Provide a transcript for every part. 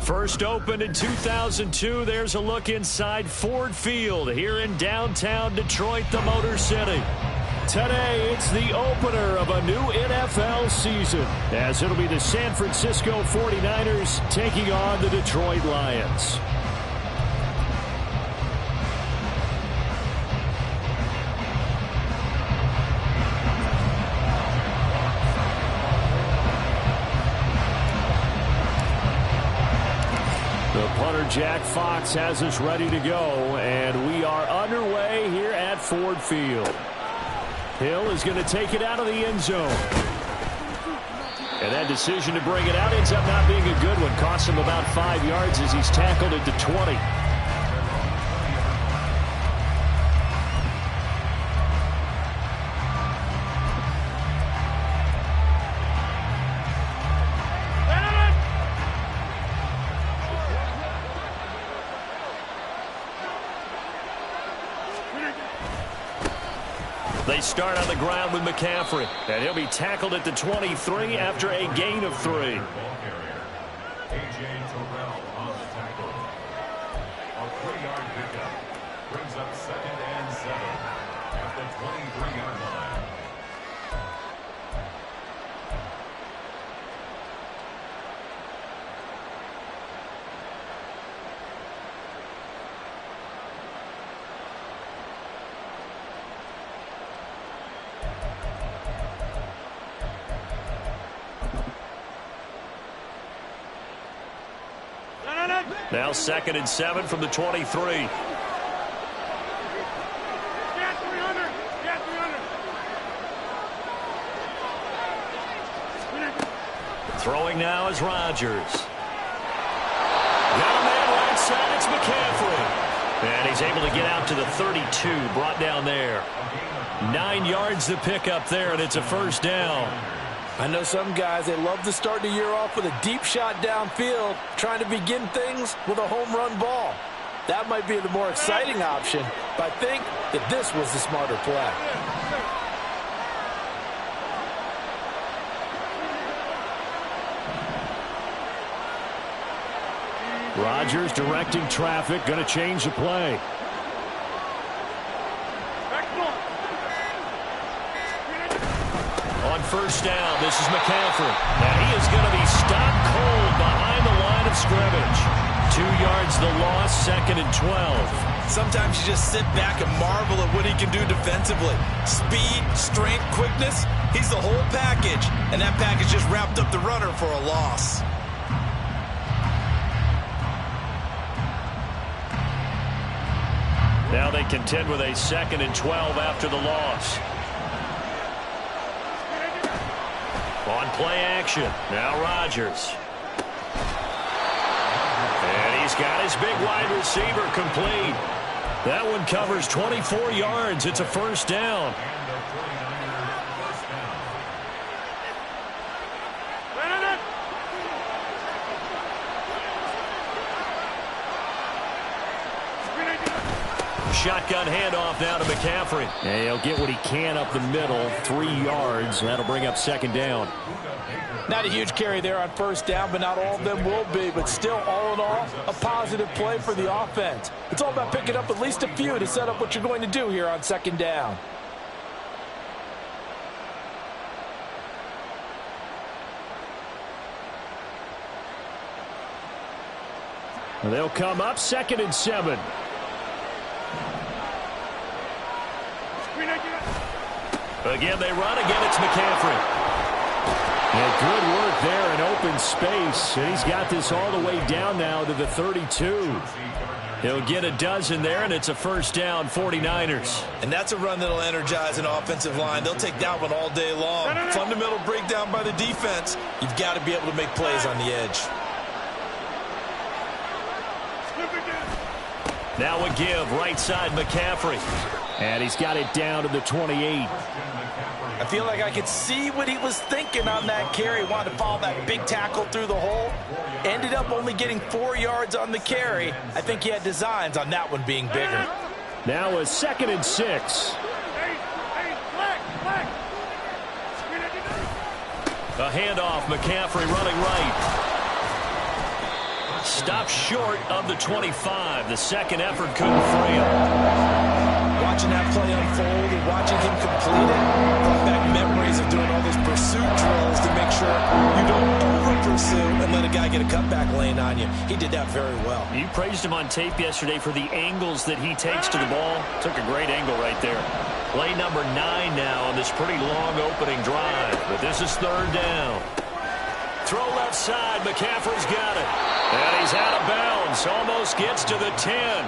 First opened in 2002, there's a look inside Ford Field here in downtown Detroit, the Motor City. Today, it's the opener of a new NFL season, as it'll be the San Francisco 49ers taking on the Detroit Lions. The punter, Jack Fox, has us ready to go, and we are underway here at Ford Field. Hill is going to take it out of the end zone. And that decision to bring it out ends up not being a good one. Costs him about 5 yards as he's tackled at the 20. They start on the ground with McCaffrey, and he'll be tackled at the 23 after a gain of 3. Now 2nd and 7 from the 23. Throwing now is Rodgers. Got a man right side, it's McCaffrey. And he's able to get out to the 32, brought down there. 9 yards to pick up there, and it's a first down. I know some guys, they love to start the year off with a deep shot downfield, trying to begin things with a home run ball. That might be the more exciting option, but I think that this was the smarter play. Rodgers directing traffic, going to change the play. On first down, this is McCaffrey. Now he is going to be stopped cold behind the line of scrimmage. 2 yards the loss, 2nd and 12. Sometimes you just sit back and marvel at what he can do defensively. Speed, strength, quickness, he's the whole package. And that package just wrapped up the runner for a loss. Now they contend with a 2nd and 12 after the loss. On play action, now Rodgers. And he's got his big wide receiver complete. That one covers 24 yards. It's a first down. Shotgun handoff now to McCaffrey. And he'll get what he can up the middle, 3 yards. That'll bring up 2nd down. Not a huge carry there on first down, but not all of them will be. But still, all in all, a positive play for the offense. It's all about picking up at least a few to set up what you're going to do here on 2nd down. They'll come up 2nd and 7. Again, they run. Again, it's McCaffrey. And good work there in open space. And he's got this all the way down now to the 32. He'll get a dozen there, and it's a first down, 49ers. And that's a run that'll energize an offensive line. They'll take that one all day long. Fundamental breakdown by the defense. You've got to be able to make plays on the edge. Now a give, right side McCaffrey. And he's got it down to the 28. I feel like I could see what he was thinking on that carry. Wanted to follow that big tackle through the hole. Ended up only getting 4 yards on the carry. I think he had designs on that one being bigger. Now a 2nd and 6. A handoff, McCaffrey running right. Stopped short of the 25. The second effort couldn't free him. Watching that play unfold and watching him complete it brought back memories of doing all those pursuit drills to make sure you don't over-pursue and let a guy get a cutback lane on you. He did that very well. You praised him on tape yesterday for the angles that he takes to the ball. Took a great angle right there. Play number 9 now on this pretty long opening drive. But this is third down. Throw left side. McCaffrey's got it. And he's out of bounds. Almost gets to the 10.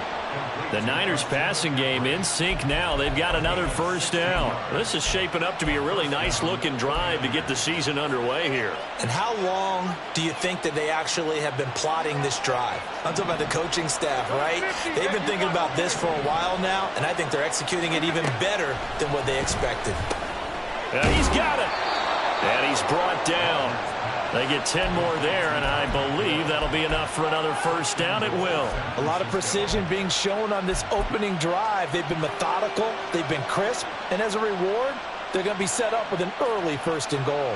The Niners passing game in sync now. They've got another first down. This is shaping up to be a really nice-looking drive to get the season underway here. And how long do you think that they actually have been plotting this drive? I'm talking about the coaching staff, right? They've been thinking about this for a while now, and I think they're executing it even better than what they expected. He's got it. And he's brought down. They get 10 more there, and I believe that'll be enough for another first down. It will. A lot of precision being shown on this opening drive. They've been methodical, they've been crisp, and as a reward, they're going to be set up with an early first and goal.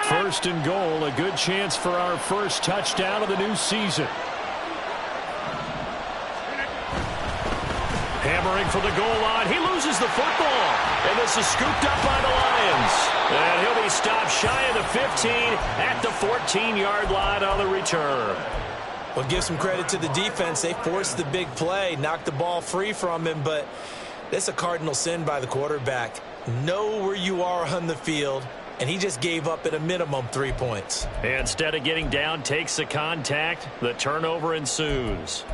First and goal, a good chance for our first touchdown of the new season. Hammering for the goal line. He loses the football. And this is scooped up by the Lions. And he'll be stopped shy of the 15 at the 14-yard line on the return. Well, give some credit to the defense. They forced the big play, knocked the ball free from him, but that's a cardinal sin by the quarterback. Know where you are on the field, and he just gave up at a minimum 3 points. And instead of getting down, takes the contact. The turnover ensues.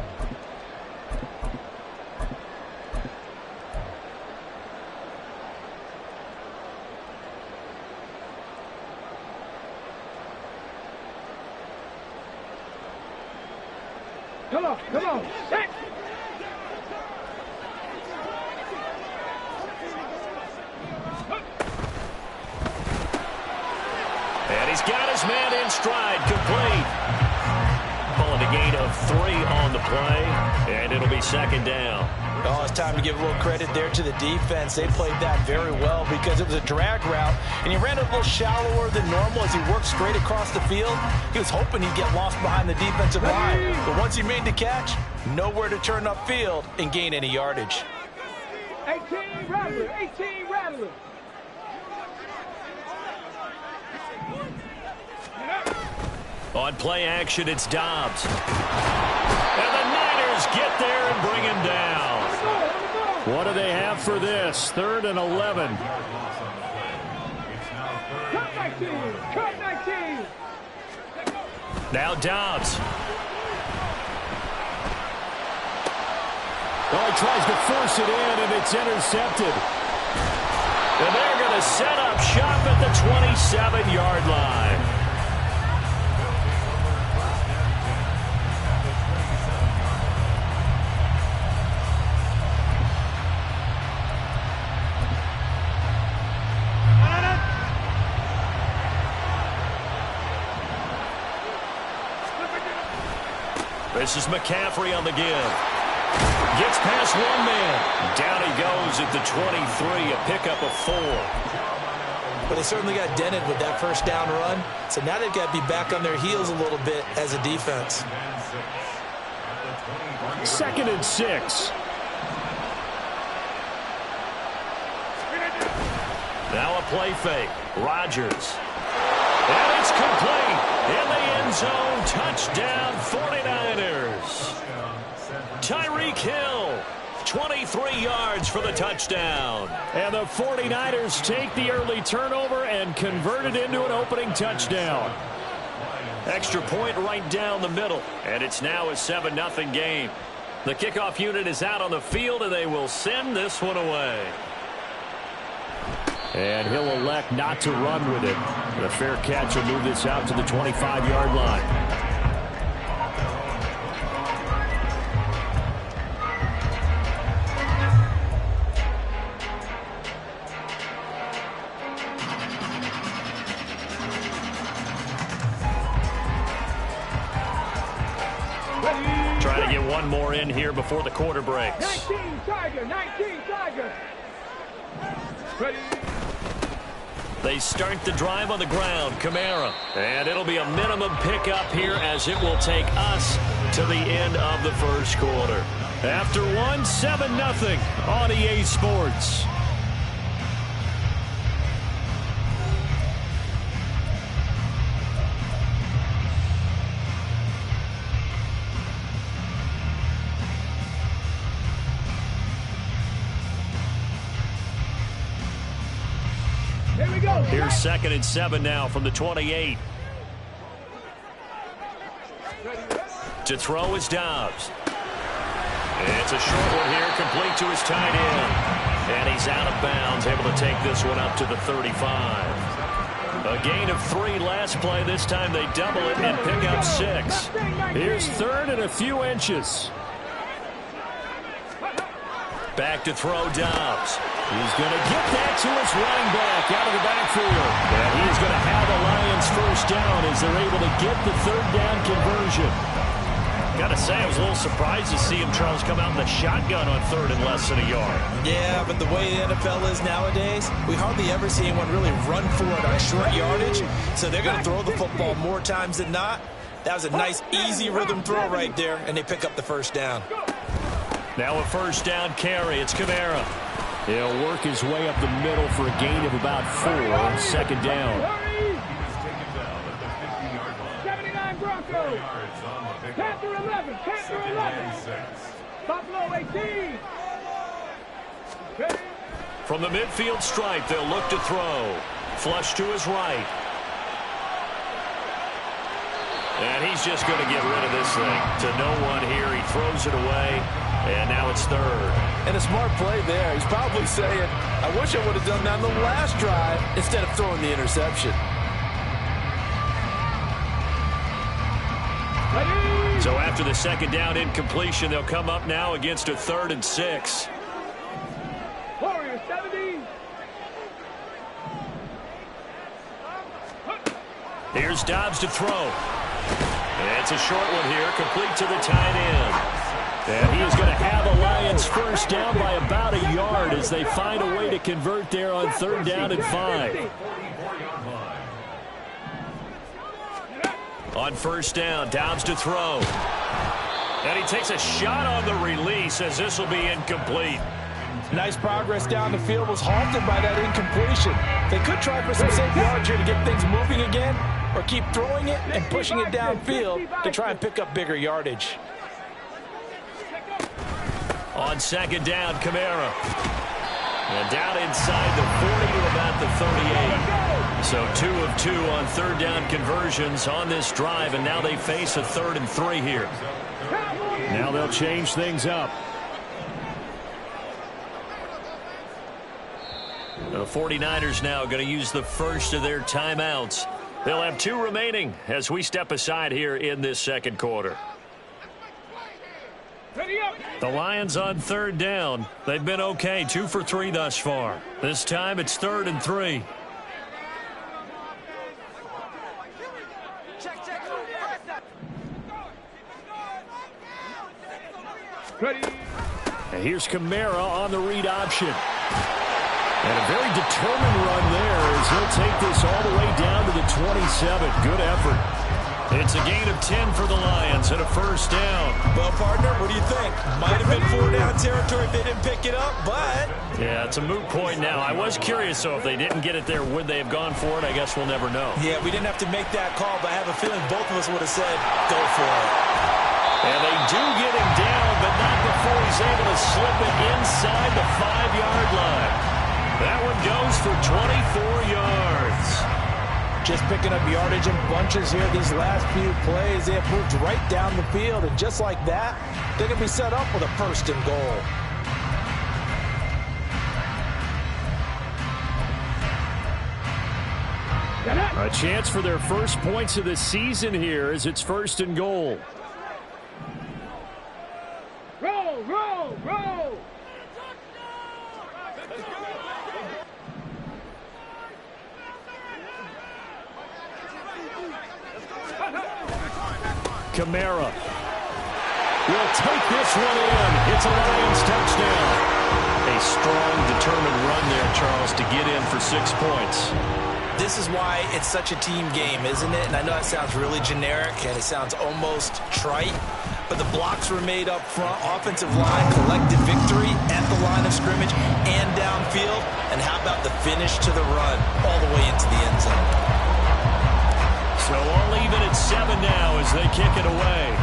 Come on, come on. Hey. And he's got his man in stride, complete. Pulling a gain of 3 on the play, and it'll be second down. Oh, it's time to give a little credit there to the defense. They played that very well because it was a drag route, and he ran a little shallower than normal as he worked straight across the field. He was hoping he'd get lost behind the defensive line, but once he made the catch, nowhere to turn upfield and gain any yardage. 18 Rattler, 18 Rattler. On play action, it's Dobbs. And the Niners get there and bring him down. What do they have for this? 3rd and 11. Cut 19, cut 19. Now Dobbs. Oh, he tries to force it in, and it's intercepted. And they're going to set up shop at the 27-yard line. This is McCaffrey on the give. Gets past one man. Down he goes at the 23, a pickup of 4. But they certainly got dented with that first down run. So now they've got to be back on their heels a little bit as a defense. 2nd and 6. Now a play fake. Rodgers. And it's complete. In the end zone. Touchdown 49ers. Tyreek Hill. 23 yards for the touchdown. And the 49ers take the early turnover and convert it into an opening touchdown. Extra point right down the middle. And it's now a 7-0 game. The kickoff unit is out on the field, and they will send this one away. And he'll elect not to run with it. The fair catch will move this out to the 25-yard line. Trying to get one more in here before the quarter breaks. 19 Tiger, 19 Tiger. Ready. They start the drive on the ground. Kamara. And it'll be a minimum pickup here as it will take us to the end of the first quarter. After one, 7-0 on EA Sports. Here we go. Here's 2nd and 7 now from the 28. To throw is Dobbs. It's a short one here, complete to his tight end. And he's out of bounds, able to take this one up to the 35. A gain of 3 last play. This time they double it and pick up 6. Here's 3rd and a few inches. Back to throw Dobbs. He's going to get that to his running back out of the backfield. And he's going to have the Lions first down as they're able to get the 3rd down conversion. Got to say, I was a little surprised to see him, Charles, come out in the shotgun on 3rd and less than a yard. Yeah, but the way the NFL is nowadays, we hardly ever see anyone really run for it on short yardage. So they're going to throw the football more times than not. That was a nice, easy rhythm throw right there, and they pick up the first down. Now a first down carry. It's Kamara. He'll work his way up the middle for a gain of about 4 on 2nd down. 79 Broncos. Panther 11. Panther 11. Buffalo 18. From the midfield stripe, they'll look to throw. Flush to his right. And he's just going to get rid of this thing to no one here. He throws it away, and now it's 3rd. And a smart play there. He's probably saying, I wish I would have done that on the last drive instead of throwing the interception. So after the 2nd down incompletion, they'll come up now against a 3rd and 6. Warriors 70. Here's Dobbs to throw. It's a short one here, complete to the tight end. And he is going to have the Lions first down by about a yard as they find a way to convert there on 3rd down and 5. On first down, Dobbs to throw. And he takes a shot on the release as this will be incomplete. Nice progress down the field, was halted by that incompletion. They could try for some safe yards here to get things moving again, or keep throwing it and pushing it downfield to try and pick up bigger yardage. On 2nd down, Kamara. And down inside the 40 to about the 38. So 2 of 2 on 3rd down conversions on this drive, and now they face a 3rd and 3 here. Now they'll change things up. The 49ers now going to use the first of their timeouts. They'll have 2 remaining as we step aside here in this 2nd quarter. The Lions on 3rd down. They've been okay, 2 for 3 thus far. This time it's 3rd and 3. And here's Kamara on the read option. And a very determined run there as he'll take this all the way down to the 27. Good effort. It's a gain of 10 for the Lions and a first down. Well, partner, what do you think? Might have been 4-down territory if they didn't pick it up, but... Yeah, it's a moot point now. I was curious, so if they didn't get it there, would they have gone for it? I guess we'll never know. Yeah, we didn't have to make that call, but I have a feeling both of us would have said, go for it. And they do get him down, but not before he's able to slip it inside the 5-yard line. That one goes for 24 yards. Just picking up yardage in bunches here these last few plays. They have moved right down the field, and just like that, they're going to be set up with a 1st and goal. A chance for their first points of the season here as it's 1st and goal. Roll, roll, roll. Kamara. will take this one in. It's a Lions touchdown. A strong, determined run there, Charles, to get in for 6 points. This is why it's such a team game, isn't it? And I know it sounds really generic and it sounds almost trite, but the blocks were made up front. Offensive line, collective victory at the line of scrimmage and downfield. And how about the finish to the run all the way into the end zone? So all even at 7 now as they kick it away.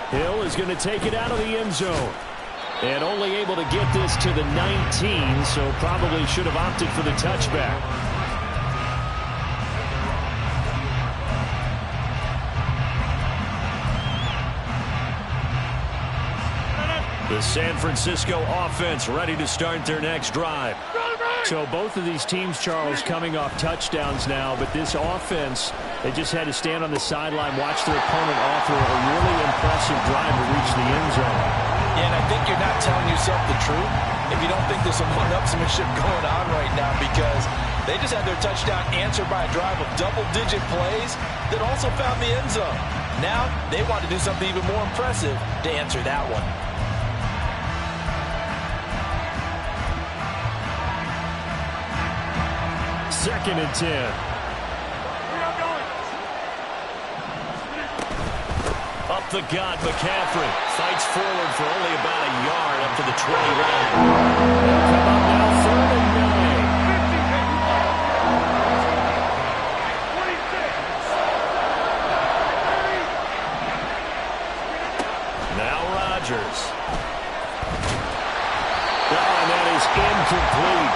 Hill is going to take it out of the end zone. And only able to get this to the 19, so probably should have opted for the touchback. The San Francisco offense ready to start their next drive. So both of these teams, Charles, coming off touchdowns now, but this offense, they just had to stand on the sideline, watch their opponent offer a really impressive drive to reach the end zone. Yeah, and I think you're not telling yourself the truth if you don't think there's some one-upsmanship going on right now, because they just had their touchdown answered by a drive of double-digit plays that also found the end zone. Now they want to do something even more impressive to answer that one. Second and 10. Up the gut, McCaffrey fights forward for only about a yard up to the 20 line. Come up now, 3rd and 9. Now Rodgers. And that is incomplete.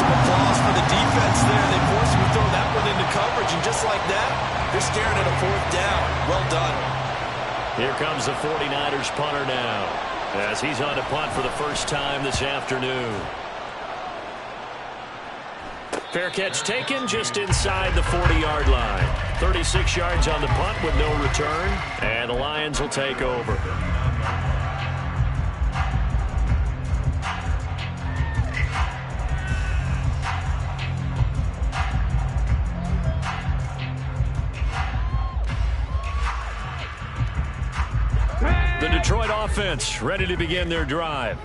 Some applause for the defense there. They forced him to throw that one into coverage, and just like that, they're staring at a 4th down. Well done. Here comes the 49ers punter now, as he's on to punt for the first time this afternoon. Fair catch taken just inside the 40-yard line. 36 yards on the punt with no return, and the Lions will take over. The Detroit offense ready to begin their drive.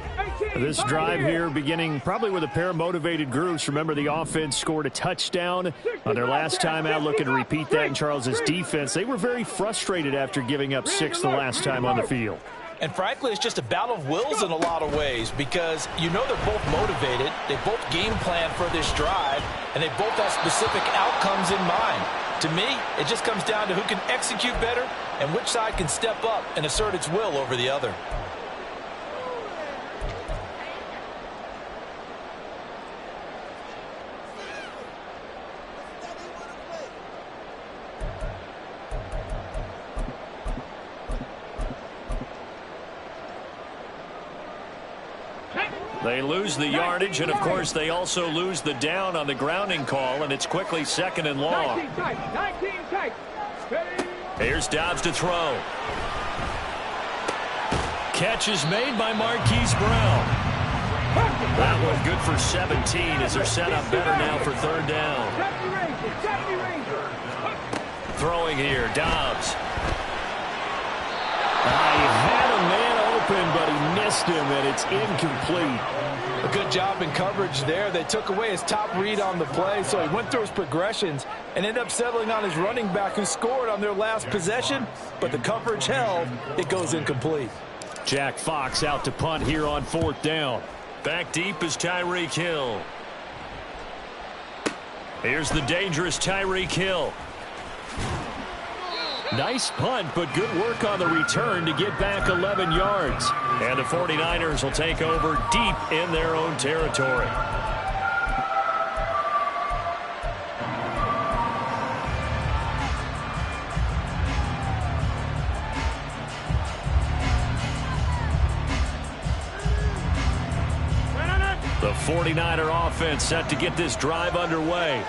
This drive here beginning probably with a pair of motivated groups. Remember, the offense scored a touchdown on their last time out, looking to repeat that in Charles's defense. They were very frustrated after giving up 6 the last time on the field. And frankly, it's just a battle of wills in a lot of ways, because you know they're both motivated, they both game plan for this drive, and they both have specific outcomes in mind. To me, it just comes down to who can execute better and which side can step up and assert its will over the other. They lose the yardage, and of course they also lose the down on the grounding call, and it's quickly 2nd and long. 19 tight. Here's Dobbs to throw. Catch is made by Marquise Brown. That one good for 17 as they're set up better now for 3rd down. Throwing here, Dobbs. He had a man open, but he missed him, and it's incomplete. A good job in coverage there. They took away his top read on the play, so he went through his progressions and ended up settling on his running back, who scored on their last possession, but the coverage held. It goes incomplete. Jack Fox out to punt here on 4th down. Back deep is Tyreek Hill. Here's the dangerous Tyreek Hill. Nice punt, but good work on the return to get back 11 yards. And the 49ers will take over deep in their own territory. The 49er offense set to get this drive underway.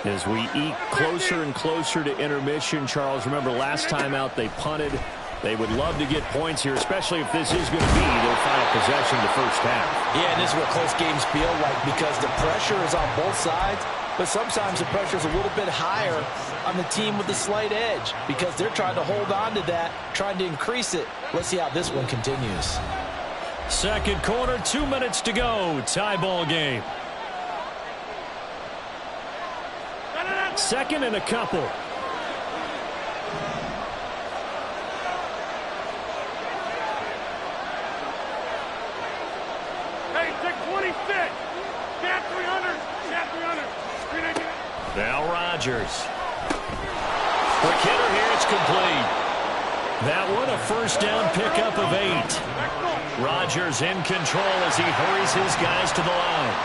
As we eke closer and closer to intermission, Charles, remember last time out they punted. They would love to get points here, especially if this is going to be their final possession of the first half. Yeah, and this is what close games feel like, because the pressure is on both sides, but sometimes the pressure is a little bit higher on the team with the slight edge because they're trying to hold on to that, trying to increase it. Let's see how this one continues. Second quarter, 2 minutes to go. Tie ball game. Second and a couple. Hey, take 26. Cat 300. Cat 300. Now Rodgers. Quick hitter here. It's complete. That one a first down pickup of 8. Rodgers in control as he hurries his guys to the line.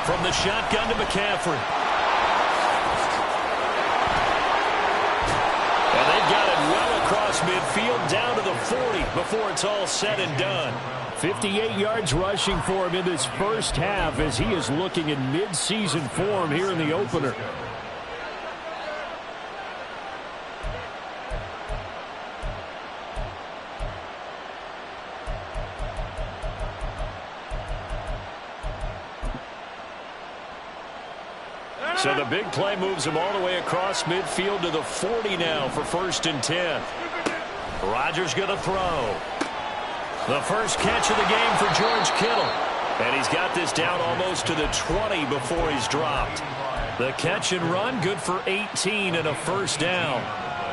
From the shotgun to McCaffrey. And they've got it well across midfield down to the 40 before it's all said and done. 58 yards rushing for him in this first half as he is looking in mid-season form here in the opener. So the big play moves him all the way across midfield to the 40 now for 1st and 10. Rodgers going to throw. The first catch of the game for George Kittle. And he's got this down almost to the 20 before he's dropped. The catch and run, good for 18 and a first down.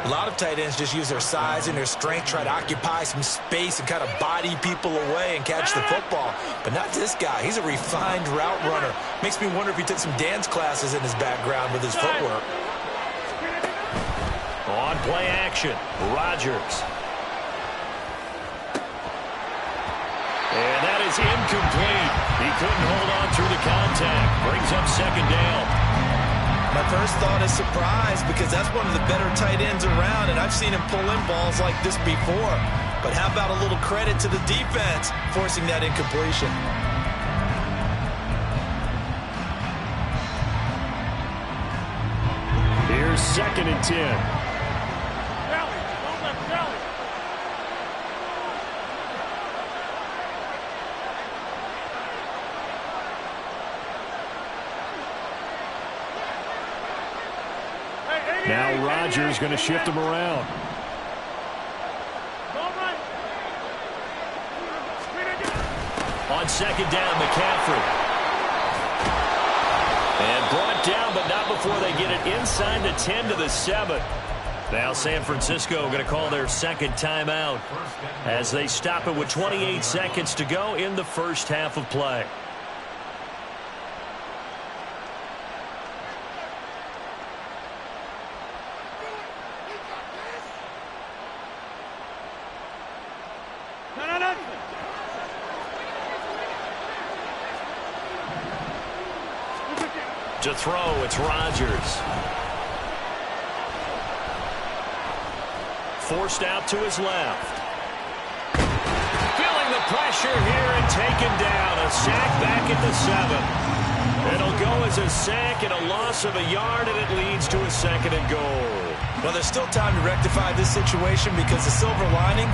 A lot of tight ends just use their size and their strength, try to occupy some space and kind of body people away and catch the football. But not this guy. He's a refined route runner. Makes me wonder if he took some dance classes in his background with his footwork. On play action, Rodgers. And that is incomplete. He couldn't hold on through the contact. Brings up second down. My first thought is surprise because that's one of the better tight ends around, and I've seen him pull in balls like this before. But how about a little credit to the defense forcing that incompletion? Here's 2nd and 10. Now Rodgers going to shift him around. On 2nd down, McCaffrey. And brought down, but not before they get it inside the 10 to the 7. Now San Francisco going to call their second timeout as they stop it with 28 seconds to go in the first half of play. To throw, it's Rodgers. Forced out to his left. Feeling the pressure here and taken down. A sack back at the 7. It'll go as a sack and a loss of a yard, and it leads to a 2nd and goal. Well, there's still time to rectify this situation because the silver lining,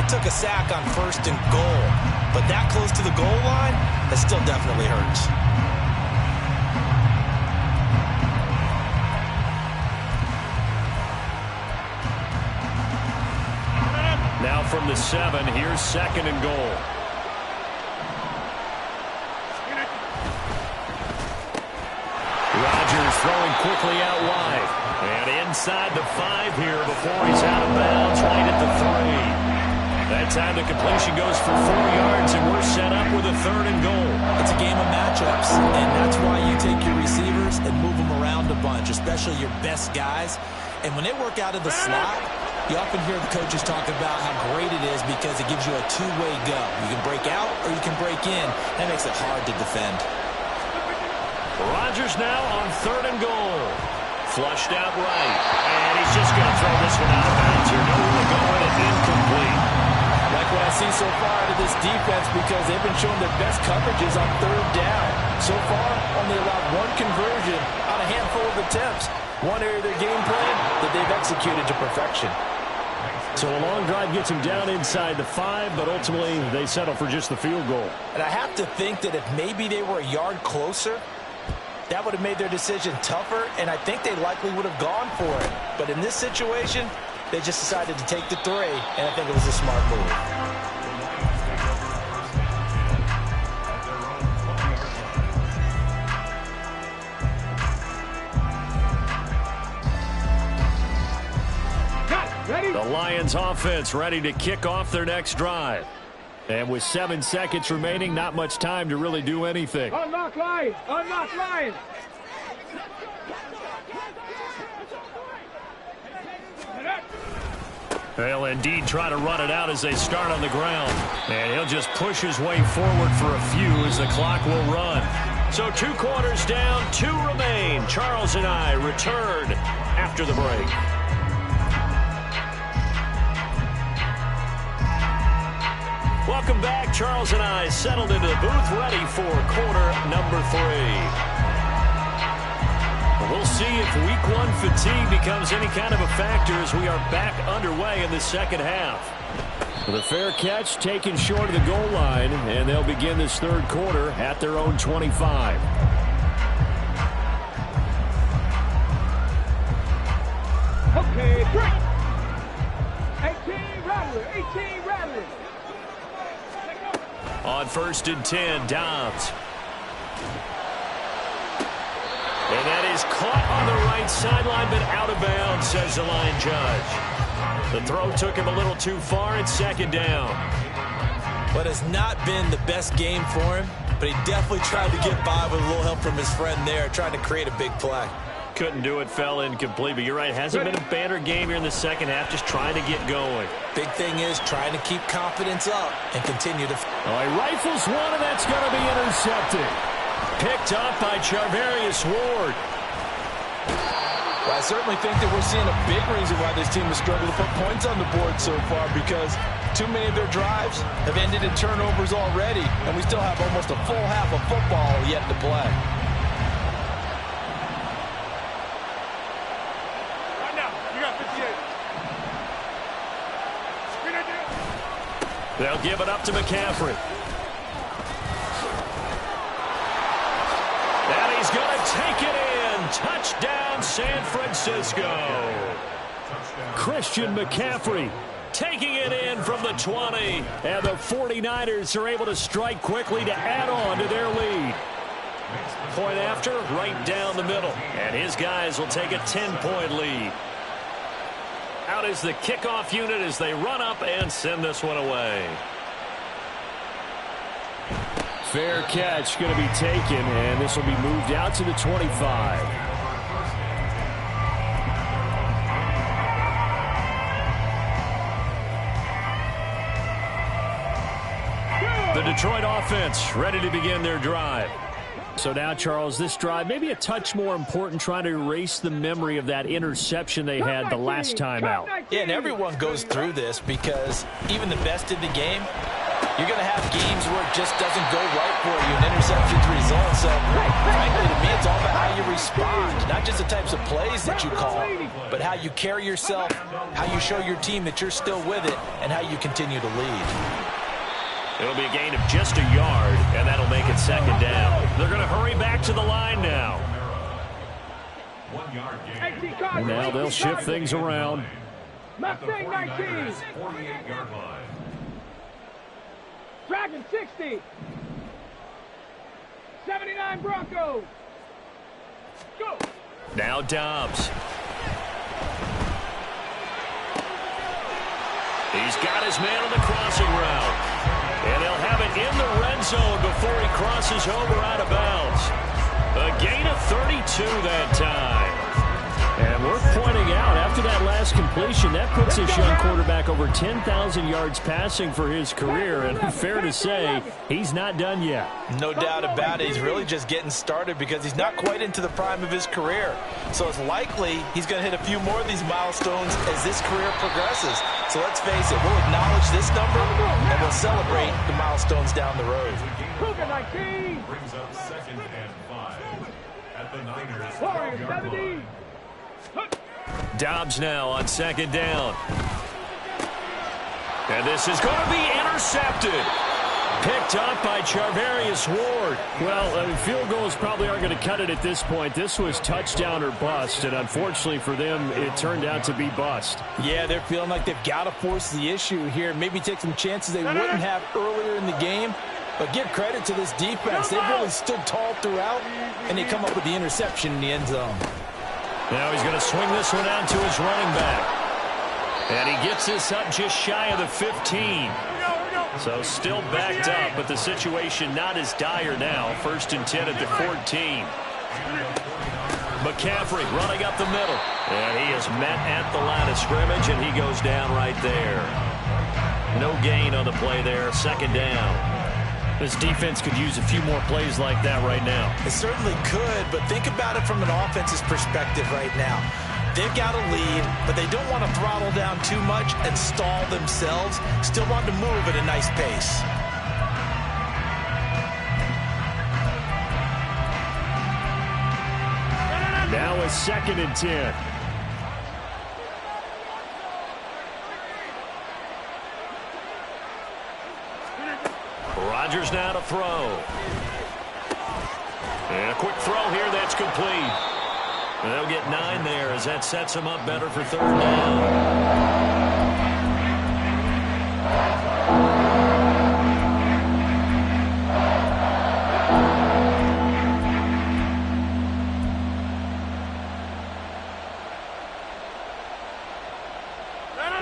it took a sack on 1st and goal. But that close to the goal line, that still definitely hurts. Now from the 7, here's 2nd and goal. Rodgers throwing quickly out wide. And inside the 5 here before he's out of bounds right at the 3. That time the completion goes for 4 yards, and we're set up with a 3rd and goal. It's a game of matchups, and that's why you take your receivers and move them around a bunch, especially your best guys. And when they work out of the slot, you often hear the coaches talk about how great it is because it gives you a two-way go. You can break out or you can break in. That makes it hard to defend. Rodgers now on 3rd and goal. Flushed out right. And he's just going to throw this one out of bounds here. Nowhere to go with it. Incomplete. Like what I see so far out of this defense because they've been showing their best coverages on 3rd down. So far, only allowed 1 conversion on a handful of attempts. One area of their game plan that they've executed to perfection. So a long drive gets him down inside the 5, but ultimately they settle for just the field goal. And I have to think that if maybe they were a yard closer, That would have made their decision tougher, and I think they likely would have gone for it. But in this situation, they just decided to take the 3, and I think it was a smart move. The Lions offense ready to kick off their next drive. And with 7 seconds remaining, not much time to really do anything. Unlock line! Unlock line! They'll indeed try to run it out as they start on the ground. And he'll just push his way forward for a few as the clock will run. So 2 quarters down, 2 remain. Charles and I return after the break. Welcome back. Charles and I settled into the booth ready for quarter number 3. We'll see if week 1 fatigue becomes any kind of a factor as we are back underway in the second half. The fair catch taken short of the goal line, and they'll begin this third quarter at their own 25. Okay, 3. 18 Rattler, 18 Rattler. On 1st and 10, Dobbs. And that is caught on the right sideline, but out of bounds, says the line judge. The throw took him a little too far. It's 2nd down. But it's not been the best game for him, but he definitely tried to get by with a little help from his friend there, trying to create a big play. Couldn't do it, fell incomplete, but you're right. Hasn't been a banner game here in the second half, just trying to get going. Big thing is trying to keep confidence up and continue to... Oh, he rifles one, and that's going to be intercepted. Picked up by Charvarius Ward. Well, I certainly think that we're seeing a big reason why this team has struggled to put points on the board so far, because too many of their drives have ended in turnovers already, and we still have almost a full half of football yet to play. They'll give it up to McCaffrey. And he's going to take it in. Touchdown, San Francisco. Christian McCaffrey taking it in from the 20. And the 49ers are able to strike quickly to add on to their lead. Point after, right down the middle. And his guys will take a 10-point lead. Out is the kickoff unit as they run up and send this one away. Fair catch going to be taken, and this will be moved out to the 25. The Detroit offense ready to begin their drive. So now, Charles, this drive maybe a touch more important, trying to erase the memory of that interception they had the last time out. Yeah, and everyone goes through this because even the best in the game, you're going to have games where it just doesn't go right for you, and interceptions result. So, frankly, to me, it's all about how you respond, not just the types of plays that you call, but how you carry yourself, how you show your team that you're still with it, and how you continue to lead. It'll be a gain of just a yard, and that'll make it 2nd down. They're going to hurry back to the line now. And now they'll shift things around. Mustang 19. Dragon 60. 79 Broncos. Go. Now Dobbs. He's got his man on the crossing route. And he'll have it in the red zone before he crosses over out of bounds. A gain of 32 that time. And worth pointing out, after that last completion, that puts this young quarterback over 10,000 yards passing for his career. And fair to say, he's not done yet. No doubt about it. He's really just getting started because he's not quite into the prime of his career. So it's likely he's going to hit a few more of these milestones as this career progresses. So let's face it, we'll acknowledge this number and we'll celebrate the milestones down the road. Cougar 19. Brings up 2nd and 5 at the Niners. Warrior 70. Dobbs now on 2nd down. And this is going to be intercepted. Picked up by Charvarius Ward. Well, field goals probably aren't going to cut it at this point. This was touchdown or bust, and unfortunately for them, it turned out to be bust. Yeah, they're feeling like they've got to force the issue here. Maybe take some chances they wouldn't have earlier in the game. But give credit to this defense. They've really stood tall throughout, and they come up with the interception in the end zone. Now he's going to swing this one out to his running back. And he gets this up just shy of the 15. So still backed up, but the situation not as dire now. 1st and 10 at the 14. McCaffrey running up the middle. And he is met at the line of scrimmage, and he goes down right there. No gain on the play there. 2nd down. This defense could use a few more plays like that right now. It certainly could, but think about it from an offense's perspective right now. They've got a lead, but they don't want to throttle down too much and stall themselves. Still want to move at a nice pace. Now a 2nd and 10. Rodgers now to throw. And a quick throw here, that's complete. They'll get 9 there as that sets them up better for 3rd down.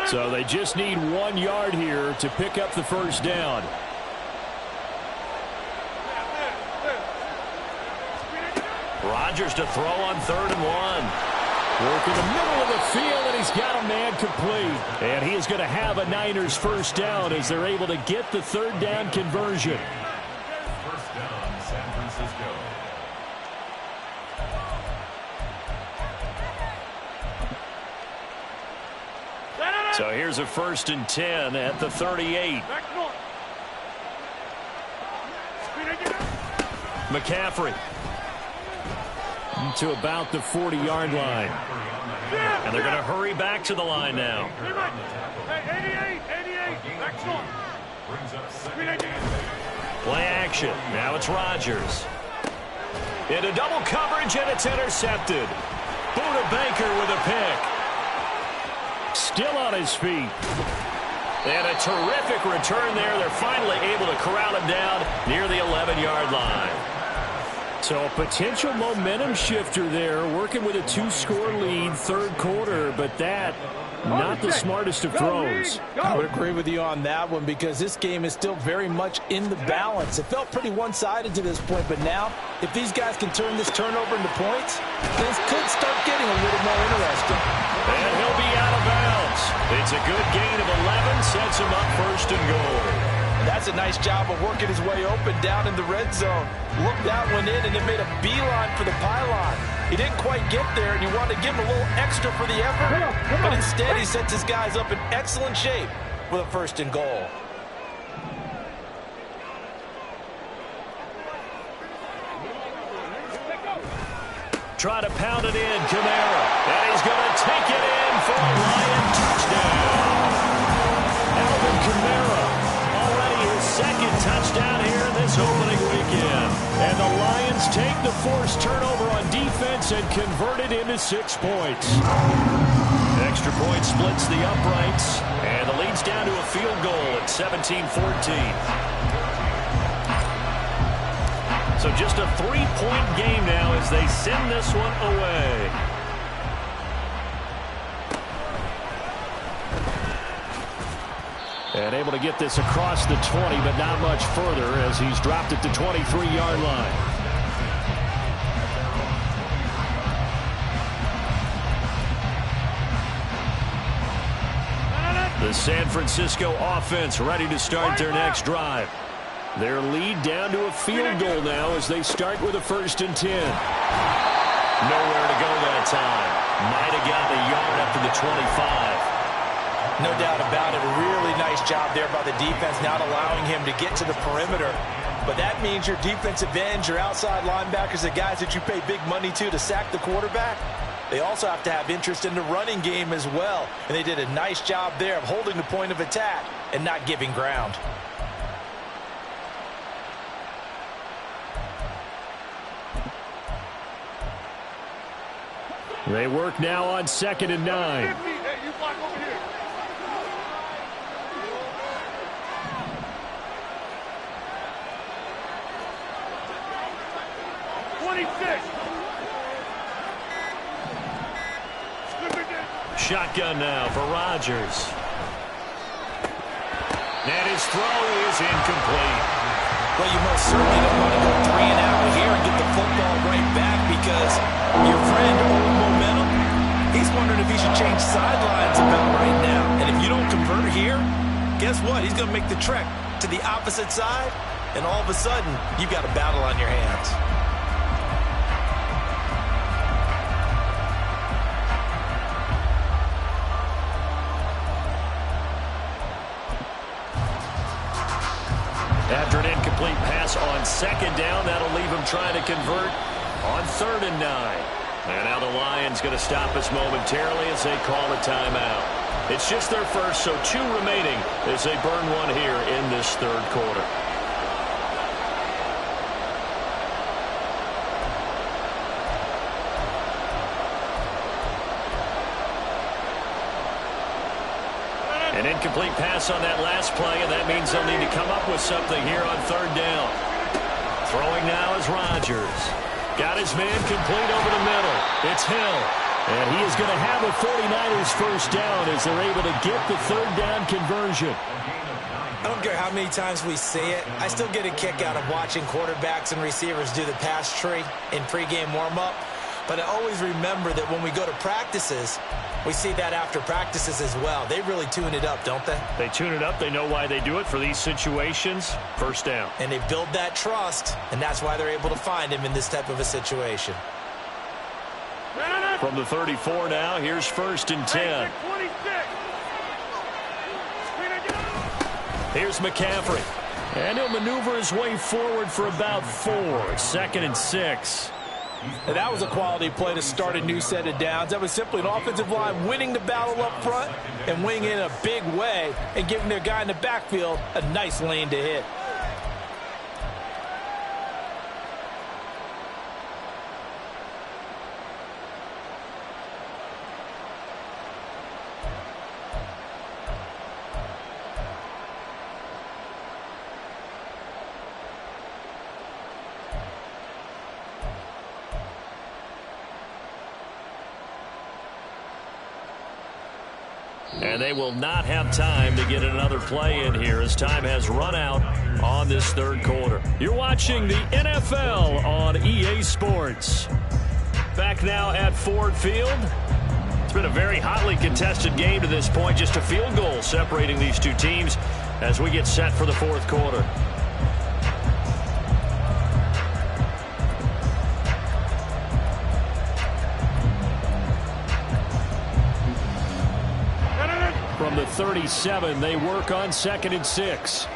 So they just need 1 yard here to pick up the 1st down. Rodgers to throw on 3rd and 1. Work in the middle of the field, and he's got a man complete. And he is going to have a Niners 1st down as they're able to get the 3rd down conversion. 1st down, San Francisco. So here's a 1st and 10 at the 38. McCaffrey to about the 40-yard line. And they're going to hurry back to the line now. 88. Play action. Now it's Rodgers. Into double coverage, and it's intercepted. Buda Baker with a pick. Still on his feet. And a terrific return there. They're finally able to corral him down near the 11-yard line. So a potential momentum shifter there, working with a 2-score lead, 3rd quarter, but that not the smartest of throws. I would agree with you on that one because this game is still very much in the balance. It felt pretty one-sided to this point, but now if these guys can turn this turnover into points, things could start getting a little more interesting. And he'll be out of bounds. It's a good gain of 11, sets him up 1st and goal. That's a nice job of working his way open down in the red zone. Looked that one in and then made a beeline for the pylon. He didn't quite get there, and you wanted to give him a little extra for the effort. But instead, he sets his guys up in excellent shape with a 1st and goal. Try to pound it in, Kamara. And he's going to take it in for a Lion touchdown. Alvin Kamara, already his 2nd touchdown here in this opening weekend. And the Lions take the forced turnover on defense and convert it into 6 points. Extra point splits the uprights, and the lead's down to a field goal at 17-14. So just a 3-point game now as they send this one away. And able to get this across the 20, but not much further as he's dropped at the 23-yard line. The San Francisco offense ready to start their next drive. Their lead down to a field goal now as they start with a 1st and 10. Nowhere to go that time. Might have gotten a yard up to the 25. No doubt about it. A really nice job there by the defense, not allowing him to get to the perimeter. But that means your defensive ends, your outside linebackers, the guys that you pay big money to sack the quarterback, they also have to have interest in the running game as well. And they did a nice job there of holding the point of attack and not giving ground. They work now on 2nd and 9. Hey, you block over here. 26. Shotgun now for Rodgers. And his throw is incomplete. Well, you most certainly don't want to go 3 and out here and get the football right back because your friend, old momentum, he's wondering if he should change sidelines about right now. And if you don't convert here, guess what? He's going to make the trek to the opposite side, and all of a sudden, you've got a battle on your hands. After an incomplete pass on 2nd down, that'll leave him trying to convert on 3rd and 9. And now the Lions going to stop us momentarily as they call a timeout. It's just their first, so 2 remaining as they burn one here in this 3rd quarter. An incomplete pass on that last play, and that means they'll need to come up with something here on 3rd down. Throwing now is Rodgers. Got his man complete over the middle. It's Hill. And he is going to have a 49ers first down as they're able to get the 3rd down conversion. I don't care how many times we see it. I still get a kick out of watching quarterbacks and receivers do the pass tree in pregame warm-up. But I always remember that when we go to practices, we see that after practices as well. They really tune it up, don't they? They tune it up. They know why they do it for these situations. First down. And they build that trust, and that's why they're able to find him in this type of a situation. From the 34 now, here's 1st and 10. Here's McCaffrey. And he'll maneuver his way forward for about 4. 2nd and 6. And that was a quality play to start a new set of downs. That was simply an offensive line winning the battle up front and winning in a big way and giving their guy in the backfield a nice lane to hit. And they will not have time to get another play in here as time has run out on this 3rd quarter. You're watching the NFL on EA Sports. Back now at Ford Field. It's been a very hotly contested game to this point. Just a field goal separating these two teams as we get set for the 4th quarter. From the 37, they work on 2nd and 6.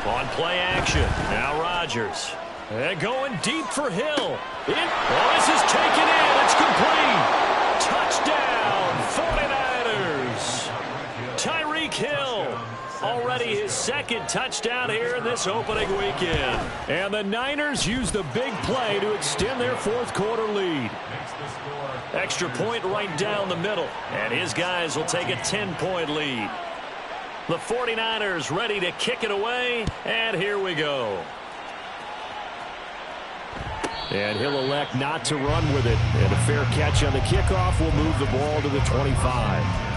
On play action, now Rodgers. And going deep for Hill. This is taken in. It's complete. Touchdown, 49ers. Tyreek Hill. Already his 2nd touchdown here in this opening weekend. And the Niners use the big play to extend their 4th quarter lead. Extra point right down the middle. And his guys will take a 10-point lead. The 49ers ready to kick it away. And here we go. And he'll elect not to run with it. And a fair catch on the kickoff will move the ball to the 25.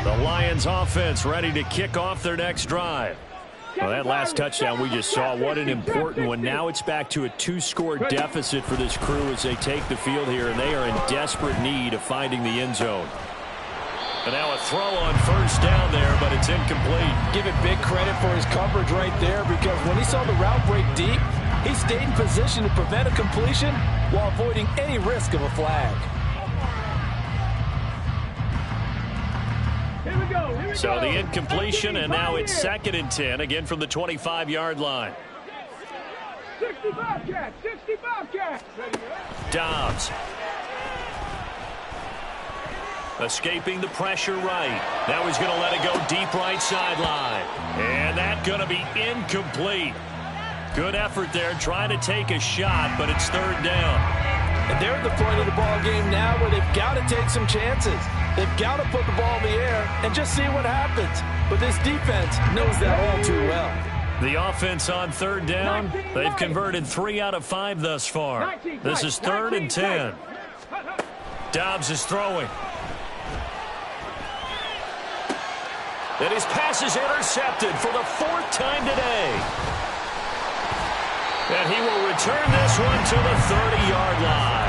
The Lions offense ready to kick off their next drive. Well, that last touchdown we just saw, what an important one. Now it's back to a 2-score deficit for this crew as they take the field here, and they are in desperate need of finding the end zone. And now a throw on 1st down there, but it's incomplete. Give it big credit for his coverage right there, because when he saw the route break deep, he stayed in position to prevent a completion while avoiding any risk of a flag. So the incompletion, and now it's 2nd and 10, again from the 25-yard line. 65 catch, 65 catch. Dobbs. Escaping the pressure right. Now he's going to let it go deep right sideline. And that's going to be incomplete. Good effort there trying to take a shot, but it's third down. And they're at the point of the ball game now where they've got to take some chances. They've got to put the ball in the air and just see what happens. But this defense knows that all too well. The offense on third down, they've converted 3 out of 5 thus far. This is 3rd and 10. Dobbs is throwing. And his pass is intercepted for the 4th time today. And he will return this one to the 30-yard line.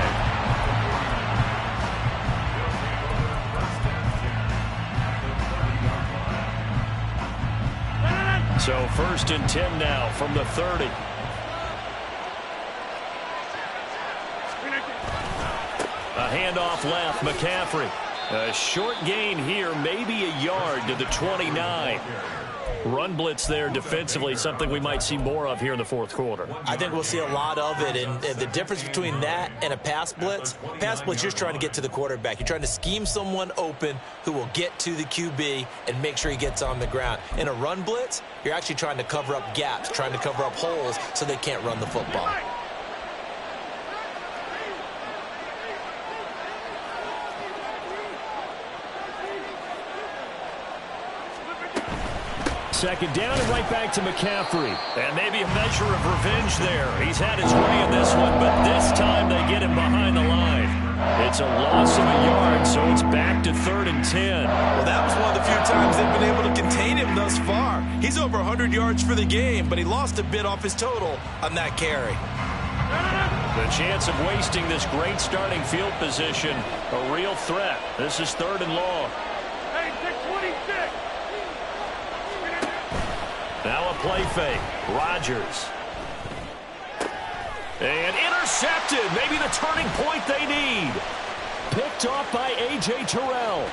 So 1st and 10 now from the 30. A handoff left, McCaffrey. A short gain here, maybe a yard to the 29. Run blitz there defensively, something we might see more of here in the 4th quarter. I think we'll see a lot of it, and the difference between that and a pass blitz, you're just trying to get to the quarterback. You're trying to scheme someone open who will get to the QB and make sure he gets on the ground. In a run blitz, you're actually trying to cover up gaps, trying to cover up holes so they can't run the football. Second down and right back to McCaffrey. And maybe a measure of revenge there. He's had his way in this one, but this time they get him behind the line. It's a loss of a yard, so it's back to 3rd and 10. Well, that was one of the few times they've been able to contain him thus far. He's over 100 yards for the game, but he lost a bit off his total on that carry. The chance of wasting this great starting field position, a real threat. This is 3rd and long. Hey, 626. Now a play fake. Rodgers. And intercepted. Maybe the turning point they need. Picked off by A.J. Terrell.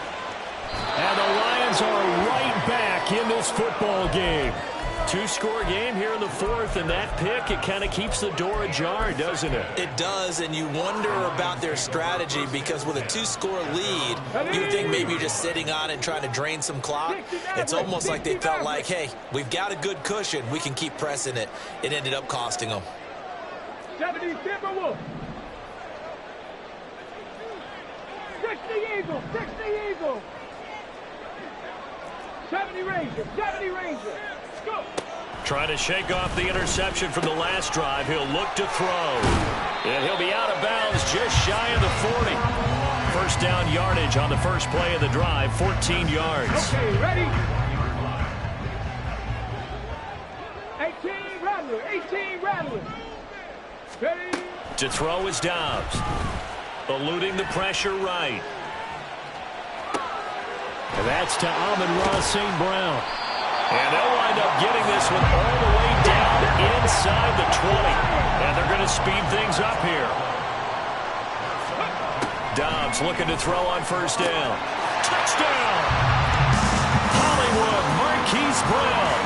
And the Lions are right back in this football game. 2-score game here in the 4th, and that pick, it kind of keeps the door ajar, doesn't it? It does, and you wonder about their strategy because with a 2-score lead, you think maybe you're just sitting on it and trying to drain some clock. It's almost like they felt like, hey, we've got a good cushion. We can keep pressing it. It ended up costing them. 70 Timberwolves. 60 Eagles. 60 Eagles. 70 Rangers. 70 Rangers. Go. Trying to shake off the interception from the last drive. He'll look to throw. And he'll be out of bounds just shy of the 40. First down yardage on the first play of the drive, 14 yards. Okay, ready? 18 Rattler. 18 Rattler. Ready? To throw is Dobbs. Eluding the pressure right. And that's to Amon-Ra St. Brown. And they'll wind up getting this one all the way down inside the 20. And they're going to speed things up here. Dobbs looking to throw on first down. Touchdown! Hollywood Marquise Brown.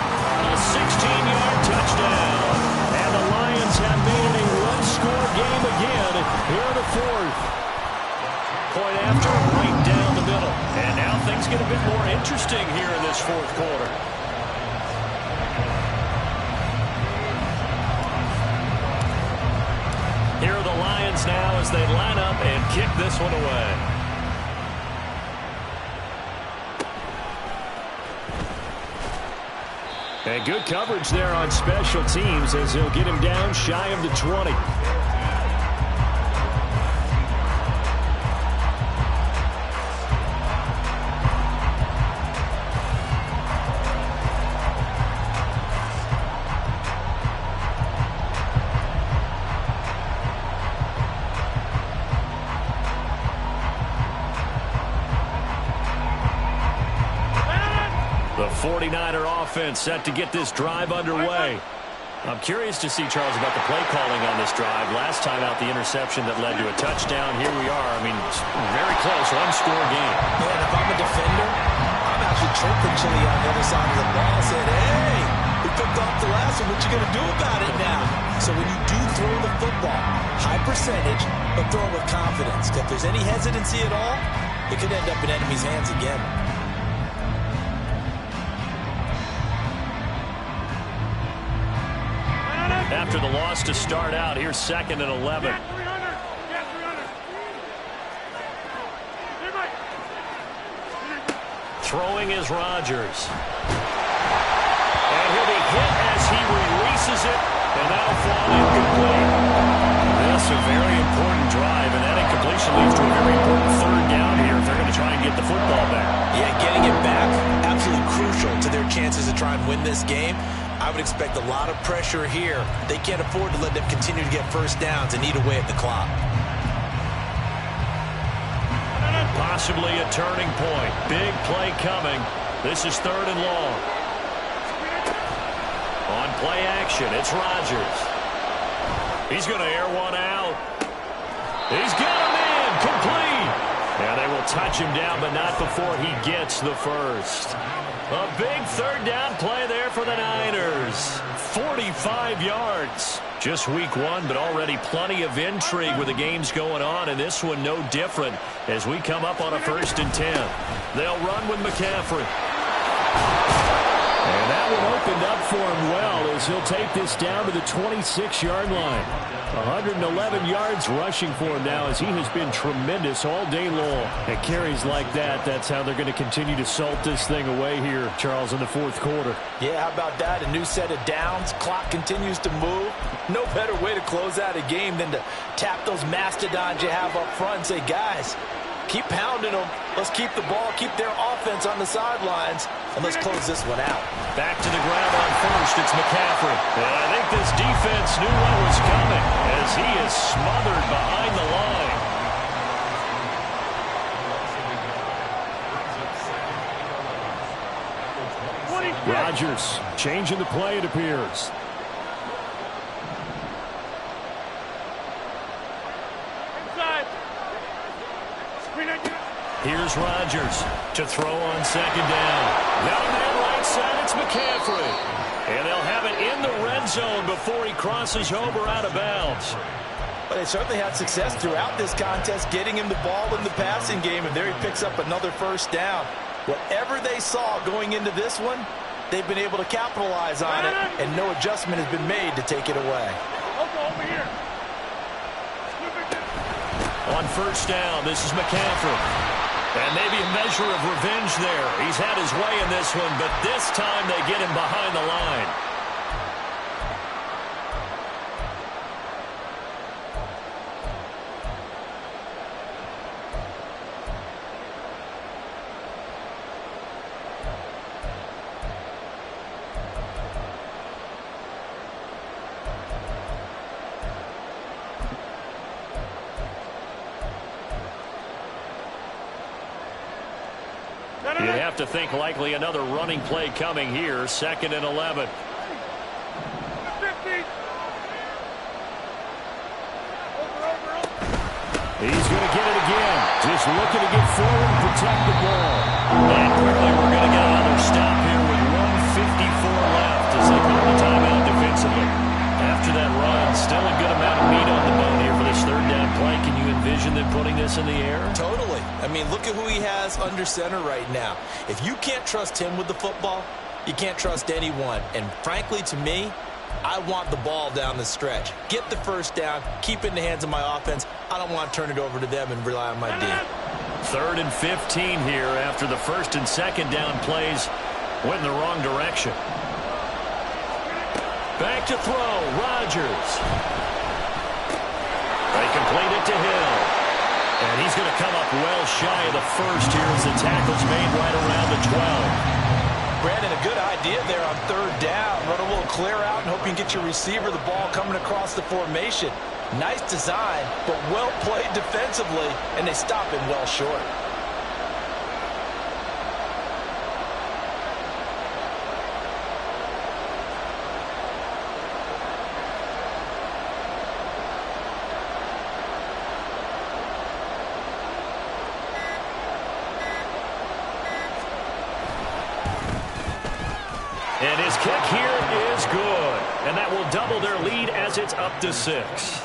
A 16-yard touchdown. And the Lions have made it a one-score game again here in the 4th. Point after, right down the middle. And now things get a bit more interesting here in this 4th quarter. Here are the Lions now as they line up and kick this one away. And good coverage there on special teams as he'll get him down shy of the 20. The 49er offense set to get this drive underway. I'm curious to see, Charles, about the play calling on this drive. Last time out, the interception that led to a touchdown. Here we are. I mean, very close, one-score game. Man, if I'm a defender, I'm actually chirping Chili on the other side of the ball saying, hey, we picked off the last one. What you going to do about it now? So when you do throw the football, high percentage, but throw it with confidence. If there's any hesitancy at all, it could end up in enemy's hands again. After the loss to start out, here's 2nd and 11. Throwing is Rodgers. And he'll be hit as he releases it, and that'll fall incomplete. This a very important drive, and that incompletion leads to a very important 3rd down here if they're going to try and get the football back. Yeah, getting it back, absolutely crucial to their chances to try and win this game. I would expect a lot of pressure here. They can't afford to let them continue to get first downs and eat away at the clock. Possibly a turning point. Big play coming. This is 3rd and long. On play action, it's Rodgers. He's going to air one out. He's got him in. Complete. And they will touch him down, but not before he gets the first. A big 3rd down play there for the Niners. 45 yards. Just week 1, but already plenty of intrigue with the games going on, and this one no different as we come up on a 1st and 10. They'll run with McCaffrey. And that one opened up for him well as he'll take this down to the 26-yard line. 111 yards rushing for him now as he has been tremendous all day long. And carries like that, that's how they're going to continue to salt this thing away here, Charles, in the 4th quarter. Yeah, how about that? A new set of downs. Clock continues to move. No better way to close out a game than to tap those mastodons you have up front and say, guys, keep pounding them. Let's keep the ball, keep their offense on the sidelines, and let's close this one out. Back to the ground on 1st. It's McCaffrey. And I think this defense knew what was coming as he is smothered behind the line. Rodgers changing the play, it appears. Here's Rodgers to throw on 2nd down. Down that right side, it's McCaffrey. And they'll have it in the red zone before he crosses over out of bounds. But they certainly had success throughout this contest getting him the ball in the passing game, and there he picks up another 1st down. Whatever they saw going into this one, they've been able to capitalize on it, and no adjustment has been made to take it away. Over here. On 1st down, this is McCaffrey. And maybe a measure of revenge there. He's had his way in this one, but this time they get him behind the line. You'd have to think likely another running play coming here. 2nd and 11. He's going to get it again. Just looking to get forward and protect the ball. And quickly we're going to get another stop here with 1:54 left as they call the timeout defensively. After that run, still a good amount of meat on the bone here for this 3rd down play. Can you envision them putting this in the air? Totally. I mean, look at who he has under center right now. If you can't trust him with the football, you can't trust anyone. And frankly, to me, I want the ball down the stretch. Get the 1st down, keep it in the hands of my offense. I don't want to turn it over to them and rely on my D. 3rd and 15 here after the 1st and 2nd down plays went in the wrong direction. Back to throw, Rodgers. They complete it to Hill. And he's going to come up well shy of the 1st here as the tackle's made right around the 12. Brandon, a good idea there on 3rd down. Run a little clear out and hope you can get your receiver the ball coming across the formation. Nice design, but well played defensively, and they stop him well short. And his kick here is good. And that will double their lead as yards. It's up to 6.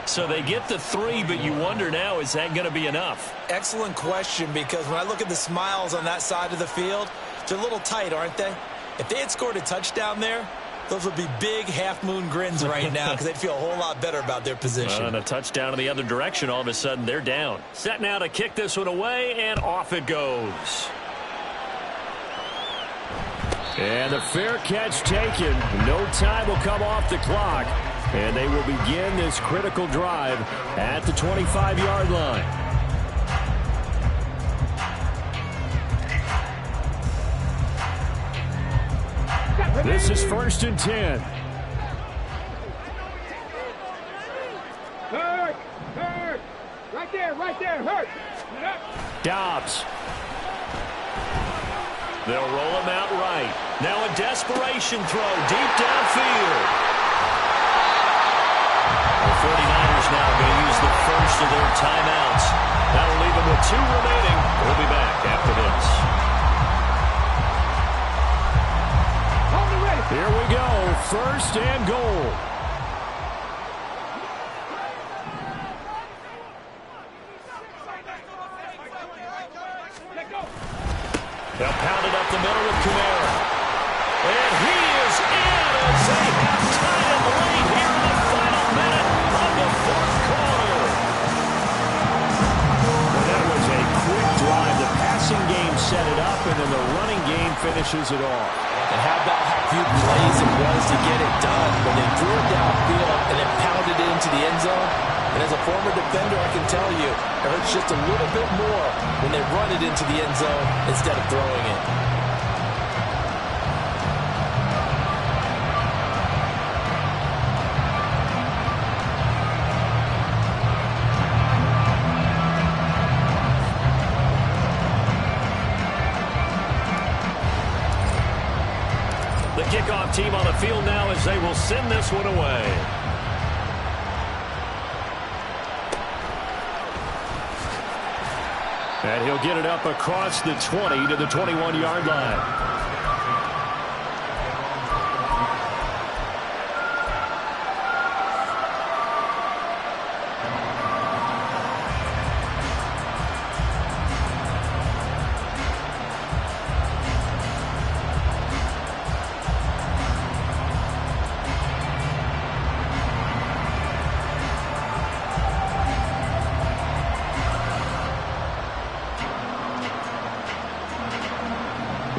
So they get the 3, but you wonder now, is that going to be enough? Excellent question, because when I look at the smiles on that side of the field, they're a little tight, aren't they? If they had scored a touchdown there, those would be big half-moon grins right now because they'd feel a whole lot better about their position. And a touchdown in the other direction, all of a sudden they're down. Set now to kick this one away, and off it goes. And the fair catch taken. No time will come off the clock. And they will begin this critical drive at the 25-yard line. This is 1st and 10. Hurt! Right there, hurt! Dobbs. They'll roll him out right. Now a desperation throw deep downfield. The 49ers now going to use the first of their timeouts. That'll leave them with 2 remaining. We'll be back after this. Here we go, 1st and goal. They'll pound it up the middle with Kamara. And he is in as they have tied it late here in the final minute of the 4th quarter. Well, that was a quick drive. The passing game set it up, and then the running game finishes it off. And how about how few plays it was to get it done when they threw it downfield and then pounded it into the end zone? And as a former defender, I can tell you, it hurts just a little bit more when they run it into the end zone instead of throwing it. The kickoff team on the field now as they will send this one away. And he'll get it up across the 20 to the 21-yard line.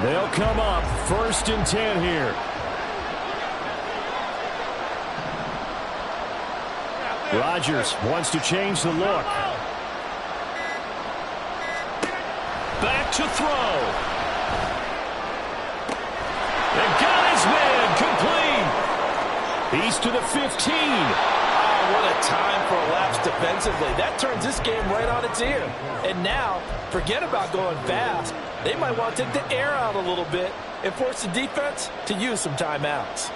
They'll come up 1st and 10 here. Rodgers wants to change the look. Back to throw. They got his man complete. He's to the 15. Oh, what a time for a lapse defensively. That turns this game right on its ear. And now, forget about going fast. They might want to take the air out a little bit and force the defense to use some timeouts.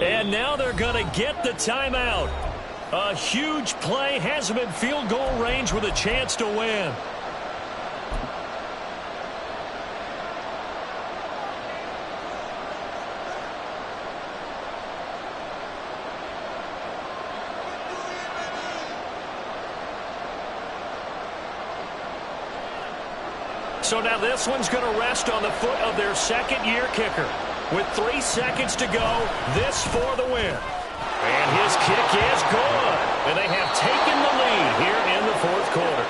And now they're going to get the timeout. A huge play has them in field goal range with a chance to win. So now this one's going to rest on the foot of their second-year kicker. With 3 seconds to go, this for the win. And his kick is good. And they have taken the lead here in the 4th quarter.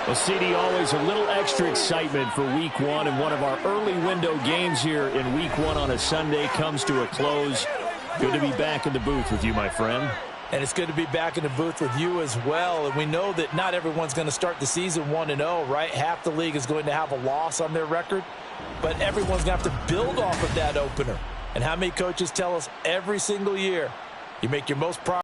Well, CD, always a little extra excitement for Week 1. And one of our early window games here in Week 1 on a Sunday comes to a close. Good to be back in the booth with you, my friend. And it's good to be back in the booth with you as well. And we know that not everyone's going to start the season 1-0, right? Half the league is going to have a loss on their record. But everyone's going to have to build off of that opener. And how many coaches tell us every single year, you make your most